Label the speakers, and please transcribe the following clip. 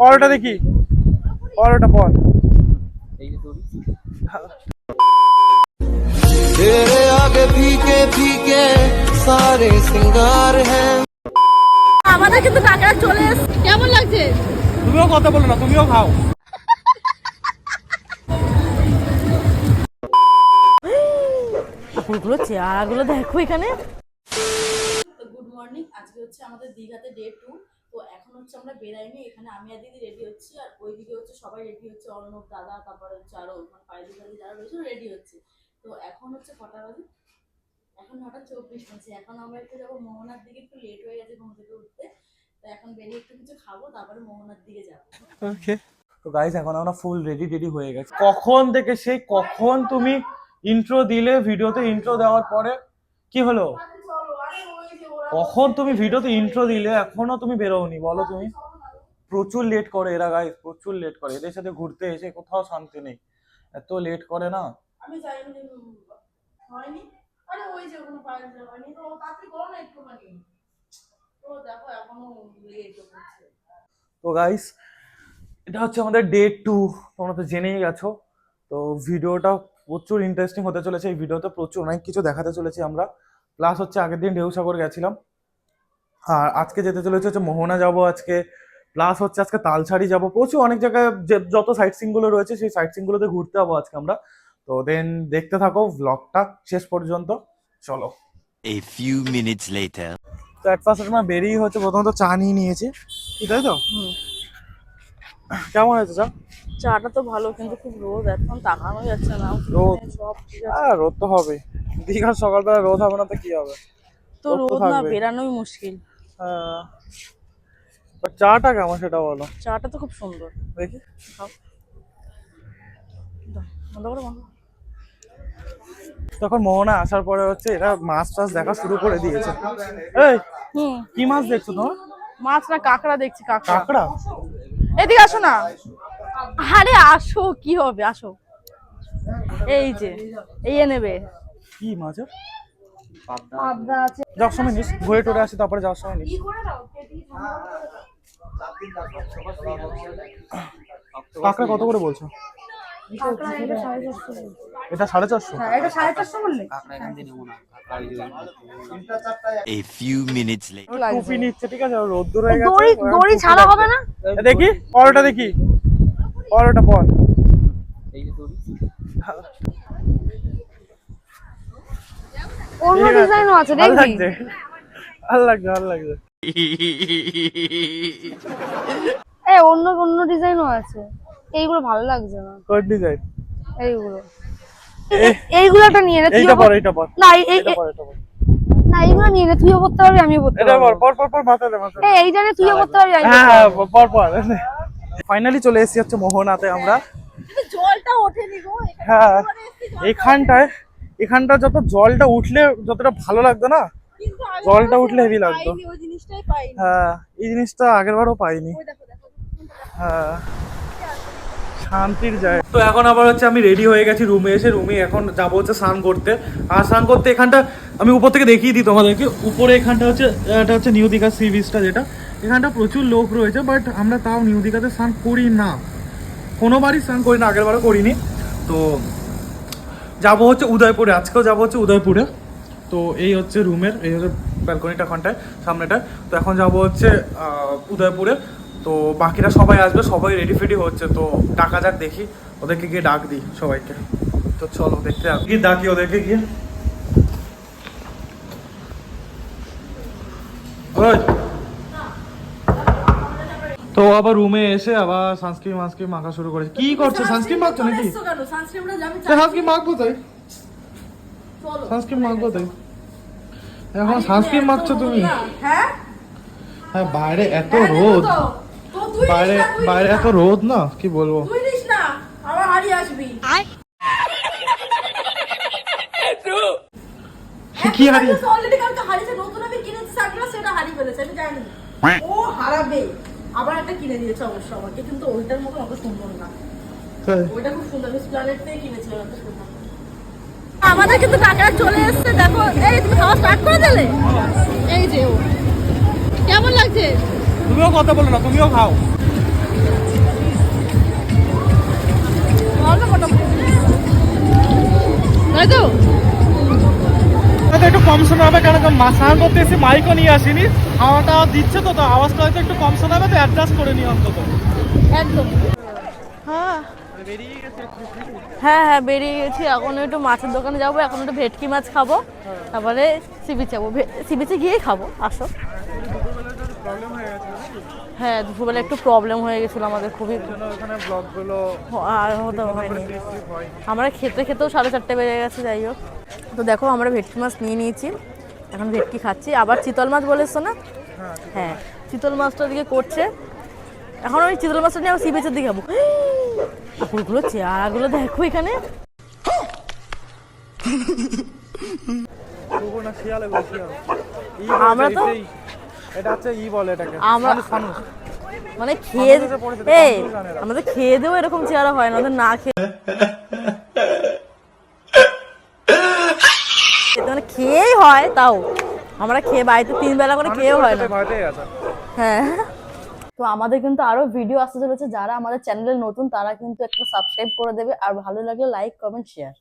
Speaker 1: পরোটা দেখি, পরোটা পর।
Speaker 2: तेरे आगे फीके फीके सारे सिंगार हैं।
Speaker 3: আমাদের কিন্তু কাকড়া চলে এসেছে, কেমন লাগছে?
Speaker 1: তুমিও কথা বলো না, তুমিও খাও।
Speaker 3: পুরো চেয়ারগুলো দেখো এখানে। গুড মর্নিং, আজকে হচ্ছে আমাদের দীঘাতে ডে 2। তো এখন হচ্ছে আমরা বেরাইনি, এখানে আমি আর দিদি রেডি হচ্ছি, আর ওইদিকে হচ্ছে সবাই রেডি হচ্ছে, অর্ণব দাদা, তারপরে হচ্ছে আরো পাইলি দাদি যারা রয়েছে রেডি হচ্ছে। তো এখন হচ্ছে কটা বাজে? এখন 9:24 বাজে। এখন আমরা একটু যাবো মোহনার দিকে, একটু লেট হয়ে গেছে ঘুম থেকে উঠতে। তো এখন বেরিয়ে একটু কিছু খাবো, তারপরে মোহনার দিকে যাবো।
Speaker 1: ওকে, তো গাইস এখন আমরা ফুল রেডি হয়ে গেছি। কখন থেকে সেই কখন তুমি ইন্ট্রো দিলে, ভিডিওতে ইন্ট্রো দেওয়ার পরে কি হলো? কখন তুমি ভিডিওতে ইন্ট্রো দিলে এখনো তুমি বেরোওনি, বলো তুমি? প্রচুর লেট করে এরা গাইস, প্রচুর লেট করে। এদের সাথে ঘুরতে এসে কোথাও শান্তি নেই, এত লেট করে না।
Speaker 3: আমি যাইনি, হয়নি। আরে ওই যে ওখানে পাইল হয়নি, তো তাড়াতাড়ি করো না একটুখানি। তো দেখো এখনো লেট হচ্ছে।
Speaker 1: তো গাইস এটা হচ্ছে আমাদের ডে 2, তোমরা তো জেনেই গেছো। তো ভিডিওটা প্রচুর ইন্টারেস্টিং হতে চলেছে। এই ভিডিওতে প্রচুর অনেক কিছু দেখাতে চলেছি আমরা। প্লাস হচ্ছে আগের দিন ঢেউসাগর গেছিলাম, আর আজকে যেতে চলেছে হচ্ছে মোহনা যাবো আজকে। প্লাস হচ্ছে আজকে তালছাড়ি যাবো, প্রচুর অনেক জায়গায় যত সাইট সিন গুলো রয়েছে সেই সাইট সিন গুলোতে ঘুরতে যাবো আজকে আমরা। তো দেন দেখতে থাকো ব্লগটা শেষ পর্যন্ত, চলো।
Speaker 4: A few minutes later.
Speaker 1: তো এক পাশে আমরা বেরিয়ে হচ্ছে প্রথমত চা নিয়ে নিয়েছি, কি তাই তো? কেমন হয়েছে চা?
Speaker 3: চাটা তো ভালো, কিন্তু খুব রোদ, এখন তাকানো যাচ্ছে না।
Speaker 1: রোদ?
Speaker 3: সব ঠিক আছে।
Speaker 1: হ্যাঁ রোদ তো হবে, দীঘার সকালবেলা রোদ হবে না তো কি হবে?
Speaker 3: তো
Speaker 1: রোদ তো
Speaker 3: রোদ না,
Speaker 1: থাকবে।
Speaker 3: বেরানোই মুশকিল।
Speaker 1: হ্যাঁ, বাট চাটা কেমন সেটা বলো।
Speaker 3: চাটা তো খুব সুন্দর।
Speaker 1: দেখি
Speaker 3: খাও। দাও, বন্ধ করো, বন্ধ করো।
Speaker 1: তখন মোহনা আসার পরে হচ্ছে এরা মাছ টাছ দেখা শুরু করে দিয়েছে। এই কি মাছ দেখছো তোমার?
Speaker 3: মাছ না কাঁকড়া দেখছি।
Speaker 1: কাঁকড়া?
Speaker 3: এদিকে আসো না। আরে আসো, কি হবে, আসো। এই যে এই নেবে।
Speaker 1: কি মাছ?
Speaker 3: পাবদা আছে।
Speaker 1: যাওয়ার সময় নিস, ঘুরে টুরে আসি তারপরে যাওয়ার সময় নিস। কাঁকড়া কত করে বলছো? এটা 450?
Speaker 4: A few minutes later.
Speaker 1: টুপি নিচ্ছে, ঠিক আছে, রোদ্দুর হয়ে গেছে।
Speaker 3: দড়ি ছাড়া হবে না?
Speaker 1: দেখি পরোটা দেখি, পরোটা পর।
Speaker 3: অন্য ডিজাইনও আছে,
Speaker 1: ভালো
Speaker 3: দেখবি?
Speaker 1: লাগছে, ভালো লাগছে, ভালো লাগছে।
Speaker 3: অন্য অন্য ডিজাইনও আছে, এইগুলো ভালো লাগছে না।
Speaker 1: কোন ডিজাইন?
Speaker 3: এইগুলো এইগুলোটা নিয়ে নে।
Speaker 1: এইটা পর, এইটা পর।
Speaker 3: না
Speaker 1: এটা পর, এটা পর।
Speaker 3: না, এইগুলো নিয়ে নে, তুইও করতে পারবি, আমিও করতে
Speaker 1: এটা
Speaker 3: পারবো।
Speaker 1: পর পর পর মাথা দে, মাথা দে।
Speaker 3: এই জানে তুইও করতে পারবি, আমিও করতে
Speaker 1: হ্যাঁ
Speaker 3: পারবো।
Speaker 1: পর পর। ফাইনালি চলে এসেছি হচ্ছে মোহনাতে আমরা।
Speaker 3: জলটা ওঠেনি গো।
Speaker 1: হ্যাঁ, এখানটা যত জলটা উঠলে যতটা ভালো লাগতো না, জলটা উঠলে হেভি লাগতো।
Speaker 3: ওই জিনিসটাই পাইনি।
Speaker 1: হ্যাঁ, এই জিনিসটা আগের বারও পাইনি। হ্যাঁ, শান্তির জায়গা। তো এখন আবার হচ্ছে আমি রেডি হয়ে গেছি রুমে এসে। রুমে এখন যাবো হচ্ছে স্নান করতে। আর স্নান করতে এখানটা আমি উপর থেকে দেখিয়ে দিই তোমাদেরকে। উপরে এখানটা হচ্ছে, এটা হচ্ছে নিউ দীঘা সি বিচটা, যেটা এখানটা প্রচুর লোক রয়েছে, বাট আমরা তাও নিউ দীঘাতে স্নান করি না, কোনোবারই স্নান করি না, আগের বারও করিনি। তো যাবো হচ্ছে উদয়পুরে, আজকেও যাবো হচ্ছে উদয়পুরে। তো এই হচ্ছে রুমের, এই হচ্ছে ব্যালকনিটা ওখানটায় সামনেটায়। তো এখন যাবো হচ্ছে উদয়পুরে। তো বাকিরা সবাই আসবে, সবাই রেডি ফেডি হচ্ছে। তো ডাকা যাক, দেখি ওদেরকে গিয়ে ডাক দিই সবাইকে। তো চলো দেখতে গিয়ে ডাকি ওদেরকে গিয়ে। তো আবার রুমে এসে আবার সানস্ক্রিন মাখা শুরু করেছে। কি করছে? সানস্ক্রিন মাখছো নাকি? সানস্ক্রিন মাখবো তাই, সানস্ক্রিন মাখবো তাই। এখন সানস্ক্রিন মাখছো তুমি?
Speaker 3: হ্যাঁ
Speaker 1: হ্যাঁ, বাইরে এত রোদ, বাইরে বাইরে এত রোদ না, কি বলবো।
Speaker 3: তুই নিস না, আবার হারিয়ে আসবি।
Speaker 1: কি হারিয়ে?
Speaker 3: অলরেডি কালকে হারিয়েছে, নতুন আমি কিনেছি সানগ্লাস, সেটা হারিয়ে ফেলেছে, আমি জানি। ও হারাবে, আবার একটা কিনে দিয়েছে অবশ্য আমাকে, কিন্তু ওইটার মতো অত সুন্দর না। ওইটা খুব সুন্দর, আমি প্ল্যানেট থেকে কিনেছিলাম, এত সুন্দর। আমাদের কিন্তু কাকড়া চলে এসেছে, দেখো। এই তুমি খাওয়া স্টার্ট করে দিলে? এই যে ও কেমন লাগছে?
Speaker 1: তুমিও কথা বলো না, তুমিও খাও। হবে, কেন স্নান করতে এসে মাইকও নিয়ে আসিনি। হাওয়াটা দিচ্ছে তো, তো আওয়াজটা হয়তো একটু কম শোনাবে, তো অ্যাডজাস্ট করে নিই অন্তত।
Speaker 3: একদম। হ্যাঁ হ্যাঁ হ্যাঁ বেরিয়ে গেছি। এখন একটু মাছের দোকানে যাবো, এখন একটু ভেটকি মাছ খাবো, তারপরে সি বিচে যাবো। সি বিচে গিয়েই খাবো। আসো। হ্যাঁ দুপুরবেলা একটু প্রবলেম হয়ে গেছিলো আমাদের খুবই, আর হতে হয়নি। আমরা খেতে খেতেও 4:30 বেজে গেছে। যাই হোক, তো দেখো আমরা ভেটকি মাছ নিয়ে নিয়েছি, এখন ভেটকি খাচ্ছি। আবার চিতল মাছ বলেছো না? হ্যাঁ চিতল মাছটা দিকে করছে। এখন ওই চিতল মাছটা নিয়ে আমি সি বিচের দিকে যাবো। পুকুরগুলো চেয়ারাগুলো দেখো এখানে। আমরা তো আমরা মানে খেয়ে আমাদের খেয়ে দেও এরকম চেহারা হয় না, ওদের না খেয়ে মানে খেয়েই হয়। তাও আমরা খেয়ে বাড়িতে 3 বেলা করে খেয়েও হয় না। হ্যাঁ তো আমাদের কিন্তু আরো ভিডিও আসতে চলেছে, যারা আমাদের চ্যানেলে নতুন তারা কিন্তু একটা সাবস্ক্রাইব করে দেবে, আর ভালো লাগলে লাইক কমেন্ট শেয়ার।